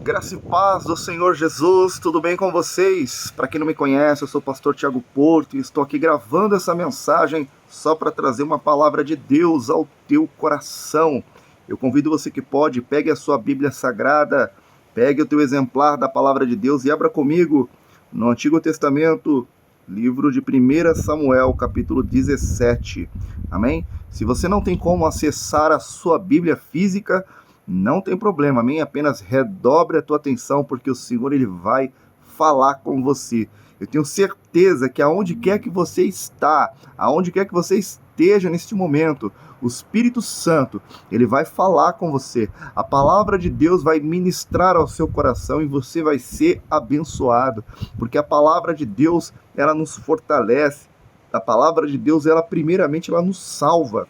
Graça e paz do Senhor Jesus, tudo bem com vocês? Para quem não me conhece, eu sou o pastor Tiago Porto e estou aqui gravando essa mensagem só para trazer uma palavra de Deus ao teu coração. Eu convido você que pode, pegue a sua Bíblia Sagrada, pegue o teu exemplar da palavra de Deus e abra comigo no Antigo Testamento, livro de 1 Samuel, capítulo 17. Amém? Se você não tem como acessar a sua Bíblia física, não tem problema, amém? Apenas redobre a tua atenção, porque o Senhor ele vai falar com você. Eu tenho certeza que aonde quer que você está, aonde quer que você esteja neste momento, o Espírito Santo, ele vai falar com você. A palavra de Deus vai ministrar ao seu coração e você vai ser abençoado, porque a palavra de Deus, ela nos fortalece. A palavra de Deus, ela primeiramente, ela nos salva.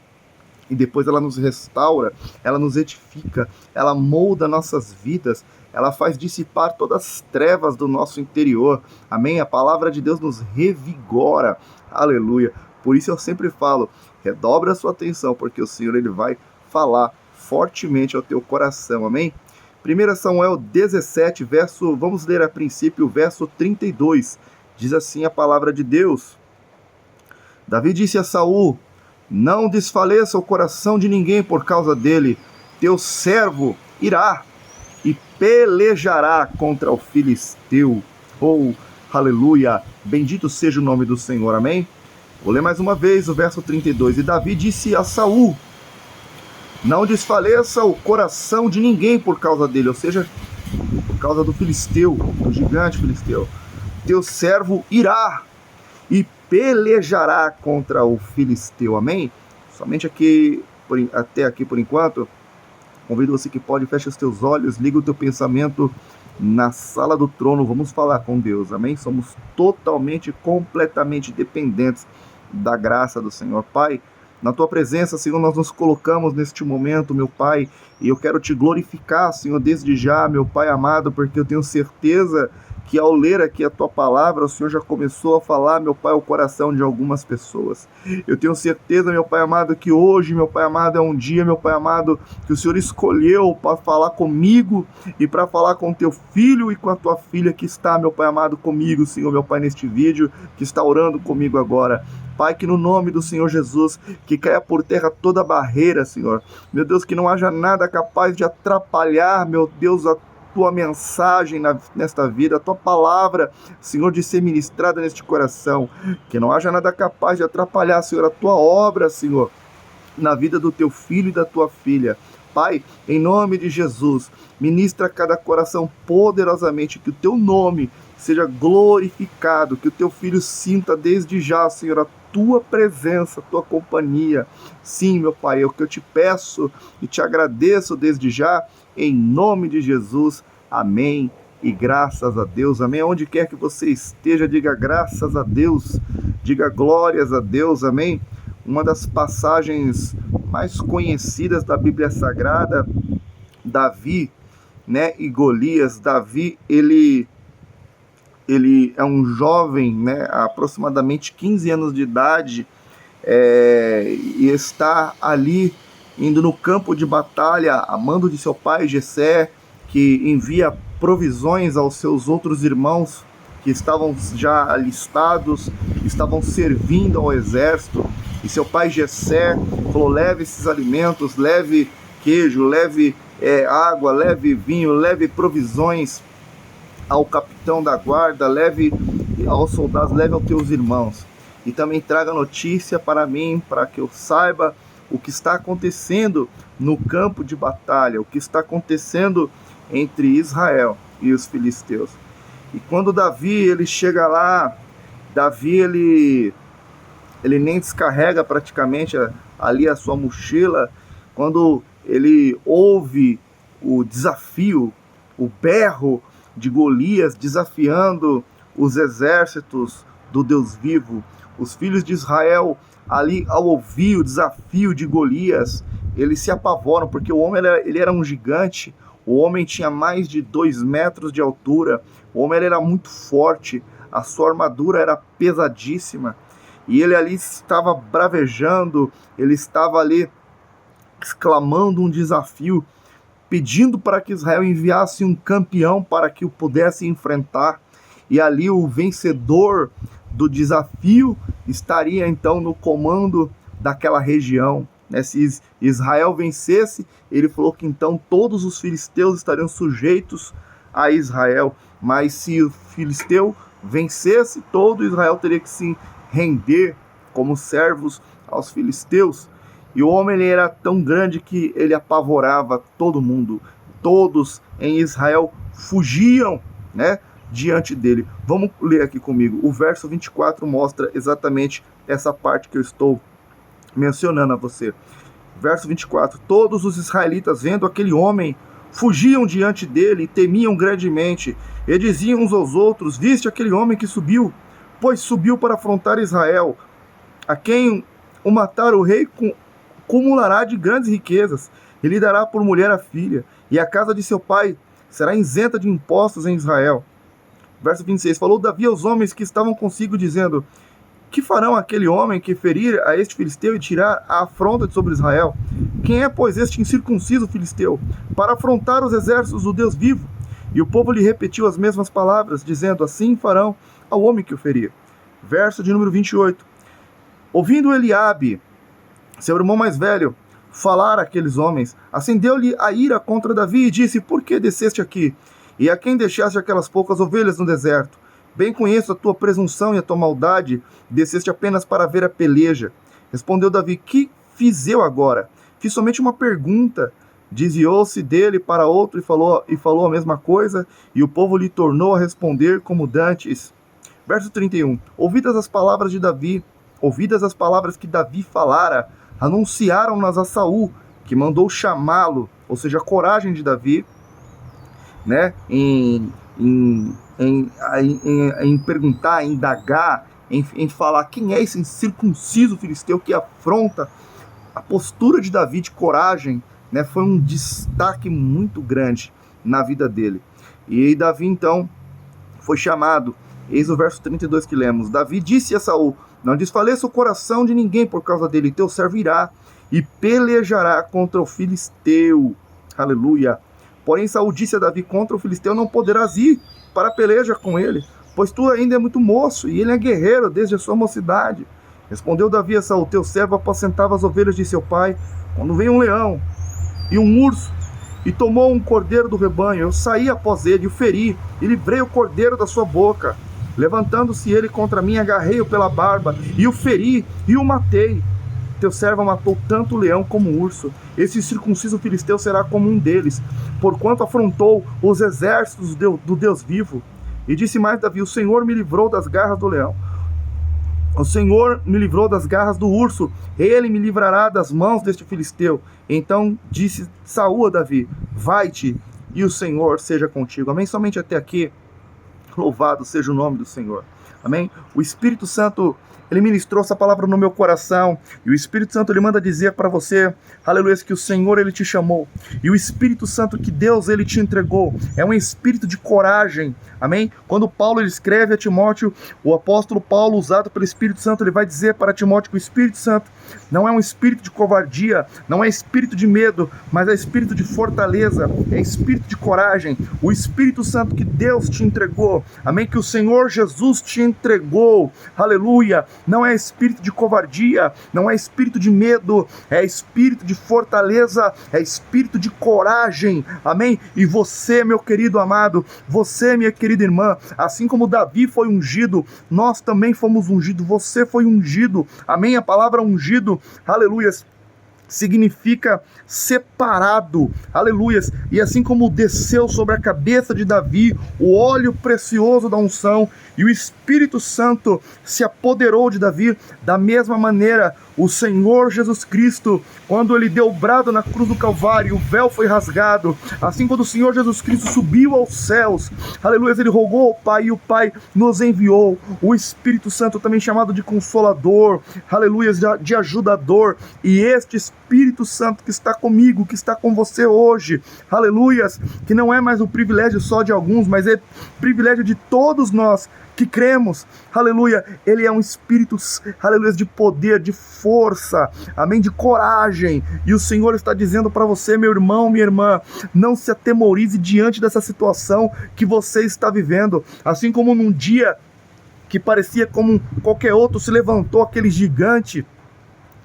E depois ela nos restaura, ela nos edifica, ela molda nossas vidas, ela faz dissipar todas as trevas do nosso interior, amém? A palavra de Deus nos revigora, aleluia. Por isso eu sempre falo, redobre a sua atenção, porque o Senhor ele vai falar fortemente ao teu coração, amém? 1 Samuel 17, vamos ler a princípio o verso 32, diz assim a palavra de Deus. Davi disse a Saul: não desfaleça o coração de ninguém por causa dele. Teu servo irá e pelejará contra o filisteu. Oh, aleluia! Bendito seja o nome do Senhor, amém? Vou ler mais uma vez o verso 32. E Davi disse a Saul: não desfaleça o coração de ninguém por causa dele, ou seja, por causa do filisteu, do gigante filisteu. Teu servo irá e pelejará contra o filisteu, amém? Somente aqui, até aqui por enquanto. Convido você que pode, feche os teus olhos, liga o teu pensamento na sala do trono, vamos falar com Deus, amém? Somos totalmente, completamente dependentes da graça do Senhor. Pai, na tua presença, Senhor, nós nos colocamos neste momento, meu Pai, e eu quero te glorificar, Senhor, desde já, meu Pai amado, porque eu tenho certeza que ao ler aqui a tua palavra, o Senhor já começou a falar, meu Pai, o coração de algumas pessoas. Eu tenho certeza, meu Pai amado, que hoje, meu Pai amado, é um dia, meu Pai amado, que o Senhor escolheu para falar comigo e para falar com teu filho e com a tua filha que está, meu Pai amado, comigo, Senhor, meu Pai, neste vídeo, que está orando comigo agora. Pai, que no nome do Senhor Jesus, que caia por terra toda barreira, Senhor. Meu Deus, que não haja nada capaz de atrapalhar, meu Deus, a tua mensagem nesta vida, a tua palavra, Senhor, de ser ministrada neste coração, que não haja nada capaz de atrapalhar, Senhor, a tua obra, Senhor, na vida do teu filho e da tua filha. Pai, em nome de Jesus, ministra cada coração poderosamente, que o teu nome seja glorificado, que o teu filho sinta desde já, Senhor, a tua presença, a tua companhia. Sim, meu Pai, é o que eu te peço e te agradeço desde já, em nome de Jesus. Amém. E graças a Deus, amém. Onde quer que você esteja, diga graças a Deus, diga glórias a Deus, amém. Uma das passagens mais conhecidas da Bíblia Sagrada, Davi, né, e Golias. Davi, ele é um jovem, né, aproximadamente 15 anos de idade, e está ali indo no campo de batalha, a mando de seu pai Jessé, que envia provisões aos seus outros irmãos que estavam já alistados, que estavam servindo ao exército. E seu pai Jessé falou: leve esses alimentos, leve queijo, leve água, leve vinho, leve provisões ao capitão da guarda, leve aos soldados, leve aos teus irmãos. E também traga notícia para mim, para que eu saiba o que está acontecendo no campo de batalha, o que está acontecendo entre Israel e os filisteus. E quando Davi ele chega lá, Davi ele nem descarrega praticamente ali a sua mochila, quando ele ouve o desafio, o berro de Golias desafiando os exércitos do Deus vivo. Os filhos de Israel, ali ao ouvir o desafio de Golias, eles se apavoram, porque o homem ele era um gigante, o homem tinha mais de 2 metros de altura, o homem ele era muito forte, a sua armadura era pesadíssima, e ele ali estava bravejando, ele estava ali exclamando um desafio pedindo para que Israel enviasse um campeão para que o pudesse enfrentar, e ali o vencedor do desafio estaria então no comando daquela região. Se Israel vencesse, ele falou que então todos os filisteus estariam sujeitos a Israel, mas se o filisteu vencesse, todo Israel teria que se render como servos aos filisteus. E o homem ele era tão grande que ele apavorava todo mundo. Todos em Israel fugiam, diante dele. Vamos ler aqui comigo. O verso 24 mostra exatamente essa parte que eu estou mencionando a você. Verso 24. Todos os israelitas, vendo aquele homem, fugiam diante dele e temiam grandemente. E diziam uns aos outros: viste aquele homem que subiu? Pois subiu para afrontar Israel. A quem o matar o rei cumulará de grandes riquezas, e lhe dará por mulher a filha, e a casa de seu pai será isenta de impostos em Israel. Verso 26, falou Davi aos homens que estavam consigo, dizendo: que farão aquele homem que ferir a este filisteu e tirar a afronta de sobre Israel? Quem é, pois, este incircunciso filisteu, para afrontar os exércitos do Deus vivo? E o povo lhe repetiu as mesmas palavras, dizendo: assim farão ao homem que o ferir. Verso de número 28. Ouvindo Eliabe, seu irmão mais velho, falar àqueles homens, acendeu-lhe a ira contra Davi e disse: por que desceste aqui? E a quem deixaste aquelas poucas ovelhas no deserto? Bem conheço a tua presunção e a tua maldade, desceste apenas para ver a peleja. Respondeu Davi: que fiz eu agora? Fiz somente uma pergunta. Desviou-se dele para outro e falou a mesma coisa, e o povo lhe tornou a responder como dantes. Verso 31. Ouvidas as palavras de Davi, ouvidas as palavras que Davi falara, anunciaram-nas a Saul, que mandou chamá-lo, ou seja, a coragem de Davi, em perguntar, em indagar, em falar quem é esse incircunciso filisteu que afronta. A postura de Davi de coragem, foi um destaque muito grande na vida dele. E Davi então foi chamado. Eis o verso 32 que lemos. Davi disse a Saul: não desfaleça o coração de ninguém por causa dele, teu servo irá e pelejará contra o filisteu. Aleluia. Porém Saul disse a Davi: contra o filisteu não poderás ir para a peleja com ele, pois tu ainda é muito moço, e ele é guerreiro desde a sua mocidade. Respondeu Davi a Saul: teu servo apacentava as ovelhas de seu pai, quando veio um leão e um urso, e tomou um cordeiro do rebanho. Eu saí após ele, e o feri, e livrei o cordeiro da sua boca. Levantando-se ele contra mim, agarrei-o pela barba, e o feri, e o matei. Teu servo matou tanto o leão como o urso. Esse circunciso filisteu será como um deles, porquanto afrontou os exércitos do Deus vivo. E disse mais Davi: o Senhor me livrou das garras do leão, o Senhor me livrou das garras do urso, ele me livrará das mãos deste filisteu. Então disse Saul a Davi: vai-te, e o Senhor seja contigo. Amém? Somente até aqui. Louvado seja o nome do Senhor. Amém? O Espírito Santo, ele ministrou essa palavra no meu coração, e o Espírito Santo, ele manda dizer para você, aleluia, que o Senhor, ele te chamou, e o Espírito Santo que Deus, ele te entregou, é um espírito de coragem. Amém? Quando Paulo, ele escreve a Timóteo, o apóstolo Paulo, usado pelo Espírito Santo, ele vai dizer para Timóteo que o Espírito Santo não é um espírito de covardia, não é espírito de medo, mas é espírito de fortaleza, é espírito de coragem. O Espírito Santo que Deus te entregou, amém, que o Senhor Jesus te entregou, aleluia, não é espírito de covardia, não é espírito de medo, é espírito de fortaleza, é espírito de coragem, amém? E você, meu querido amado, você, minha querida irmã, assim como Davi foi ungido, nós também fomos ungidos, você foi ungido, amém? A palavra ungido, aleluias, significa separado, aleluias, e assim como desceu sobre a cabeça de Davi o óleo precioso da unção, e o Espírito Santo se apoderou de Davi, da mesma maneira o Senhor Jesus Cristo, quando ele deu o brado na cruz do Calvário, o véu foi rasgado, assim quando o Senhor Jesus Cristo subiu aos céus, aleluia, ele rogou ao Pai, e o Pai nos enviou o Espírito Santo, também chamado de Consolador, aleluia, de ajudador, e este Espírito Santo que está comigo, que está com você hoje, aleluias, que não é mais um privilégio só de alguns, mas é privilégio de todos nós que cremos, aleluia, Ele é um Espírito, aleluia, de poder, de força, amém, de coragem, e o Senhor está dizendo para você, meu irmão, minha irmã, não se atemorize diante dessa situação que você está vivendo, assim como num dia que parecia como qualquer outro, se levantou aquele gigante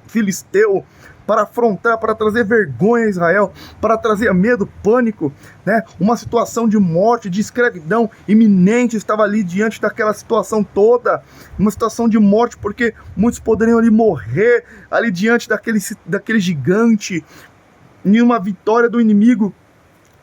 filisteu para afrontar, para trazer vergonha a Israel, para trazer medo, pânico, né? Uma situação de morte, de escravidão iminente estava ali diante daquela situação toda, uma situação de morte, porque muitos poderiam ali morrer, ali diante daquele gigante, em uma vitória do inimigo.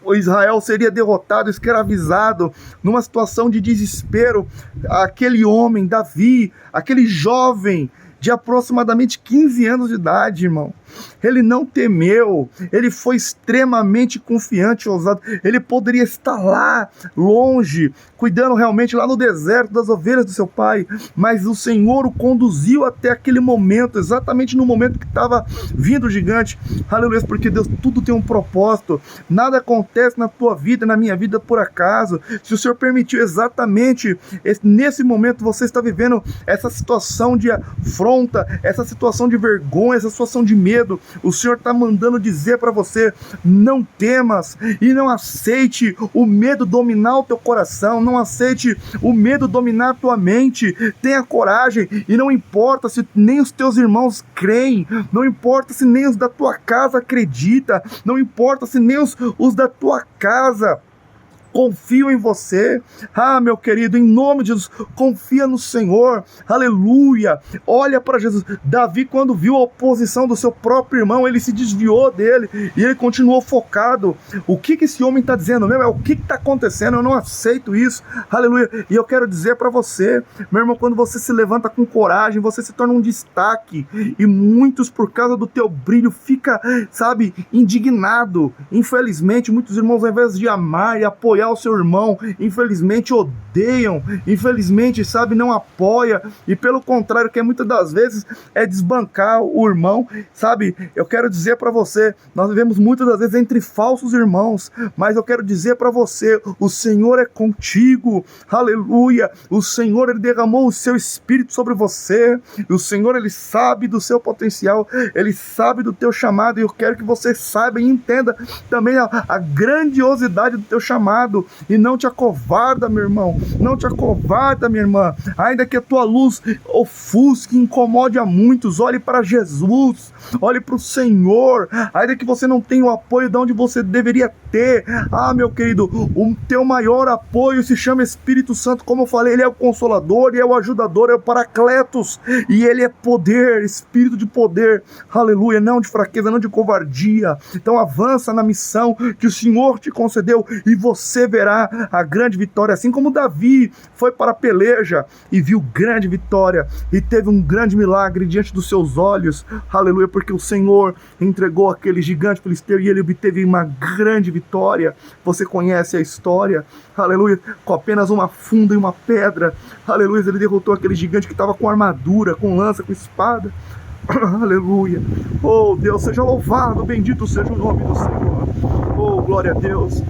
O Israel seria derrotado, escravizado, numa situação de desespero. Aquele homem, Davi, aquele jovem de aproximadamente 15 anos de idade, irmão, ele não temeu, ele foi extremamente confiante, ousado. Ele poderia estar lá, longe, cuidando realmente lá no deserto das ovelhas do seu pai, mas o Senhor o conduziu até aquele momento, exatamente no momento que estava vindo o gigante, aleluia, porque Deus, tudo tem um propósito, nada acontece na tua vida, na minha vida por acaso. Se o Senhor permitiu exatamente nesse momento você está vivendo essa situação de afronta, essa situação de vergonha, essa situação de medo, o Senhor está mandando dizer para você, não temas e não aceite o medo dominar o teu coração, não aceite o medo dominar a tua mente, tenha coragem, e não importa se nem os teus irmãos creem, não importa se nem os da tua casa acreditam, não importa se nem os da tua casa confio em você. Meu querido, em nome de Jesus, confia no Senhor, aleluia, olha para Jesus. Davi, quando viu a oposição do seu próprio irmão, ele se desviou dele, e ele continuou focado. O que esse homem está dizendo mesmo? O que está acontecendo? Eu não aceito isso, aleluia. E eu quero dizer para você, meu irmão, quando você se levanta com coragem, você se torna um destaque, e muitos, por causa do teu brilho, fica, sabe, indignado. Infelizmente, muitos irmãos, ao invés de amar e apoiar o seu irmão, infelizmente odeiam, infelizmente, sabe, não apoia, e pelo contrário, que muitas das vezes é desbancar o irmão, sabe. Eu quero dizer para você, nós vivemos muitas das vezes entre falsos irmãos, mas eu quero dizer para você, o Senhor é contigo, aleluia, o Senhor, Ele derramou o seu Espírito sobre você, e o Senhor, Ele sabe do seu potencial, Ele sabe do teu chamado, e eu quero que você saiba e entenda também a grandiosidade do teu chamado, e não te acovarda, meu irmão, não te acovarda, minha irmã, ainda que a tua luz ofusque, incomode a muitos, olhe para Jesus, olhe para o Senhor, ainda que você não tenha o apoio de onde você deveria ter, meu querido, o teu maior apoio se chama Espírito Santo, como eu falei, Ele é o Consolador, Ele é o Ajudador, é o Paracletos, e Ele é poder, Espírito de poder, aleluia, não de fraqueza, não de covardia. Então avança na missão que o Senhor te concedeu, e você verá a grande vitória, assim como Davi foi para a peleja e viu grande vitória, e teve um grande milagre diante dos seus olhos, aleluia, porque o Senhor entregou aquele gigante filisteu, e ele obteve uma grande vitória. Você conhece a história, aleluia, com apenas uma funda e uma pedra, aleluia, ele derrotou aquele gigante que estava com armadura, com lança, com espada, aleluia. Oh Deus, seja louvado, bendito seja o nome do Senhor. Oh, glória a Deus.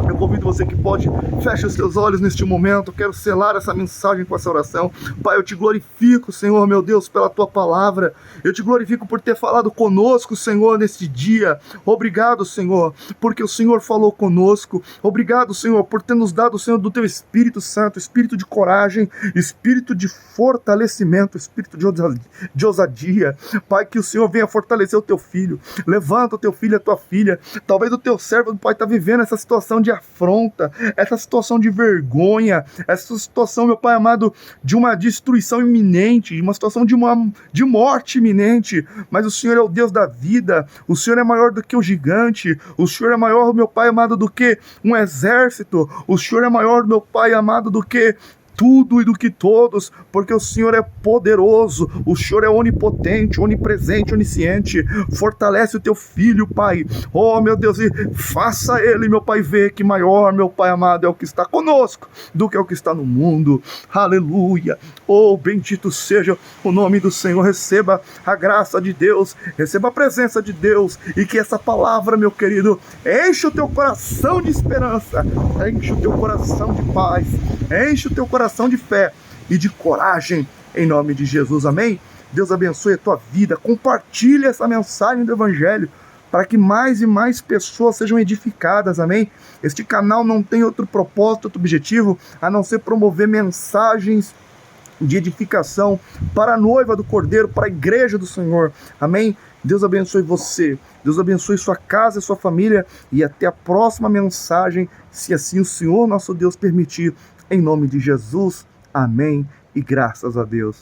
Eu convido você que pode, feche os seus olhos neste momento. Eu quero selar essa mensagem com essa oração. Pai, eu te glorifico, Senhor, meu Deus, pela tua palavra. Eu te glorifico por ter falado conosco, Senhor, neste dia. Obrigado, Senhor, porque o Senhor falou conosco. Obrigado, Senhor, por ter nos dado, Senhor, do teu Espírito Santo, espírito de coragem, espírito de fortalecimento, espírito de ousadia. Pai, que o Senhor venha fortalecer o teu filho. Levanta o teu filho e a tua filha. Talvez o teu servo, Pai, está vivendo essa situação de afronta, essa situação de vergonha, essa situação, meu Pai amado, de uma destruição iminente, de uma situação de morte iminente, mas o Senhor é o Deus da vida, o Senhor é maior do que o gigante, o Senhor é maior, meu Pai amado, do que um exército, o Senhor é maior, meu Pai amado, do que tudo e do que todos, porque o Senhor é poderoso, o Senhor é onipotente, onipresente, onisciente. Fortalece o teu filho, Pai, oh meu Deus, e faça ele, meu Pai, ver que maior, meu Pai amado, é o que está conosco do que é o que está no mundo, aleluia. Oh, bendito seja o nome do Senhor. Receba a graça de Deus, receba a presença de Deus, e que essa palavra, meu querido, enche o teu coração de esperança, enche o teu coração de paz, enche o teu coração coração de fé e de coragem, em nome de Jesus, amém? Deus abençoe a tua vida, compartilhe essa mensagem do Evangelho, para que mais e mais pessoas sejam edificadas, amém? Este canal não tem outro propósito, outro objetivo, a não ser promover mensagens de edificação para a noiva do Cordeiro, para a igreja do Senhor, amém? Deus abençoe você, Deus abençoe sua casa e sua família, e até a próxima mensagem, se assim o Senhor nosso Deus permitir, em nome de Jesus, amém, e graças a Deus.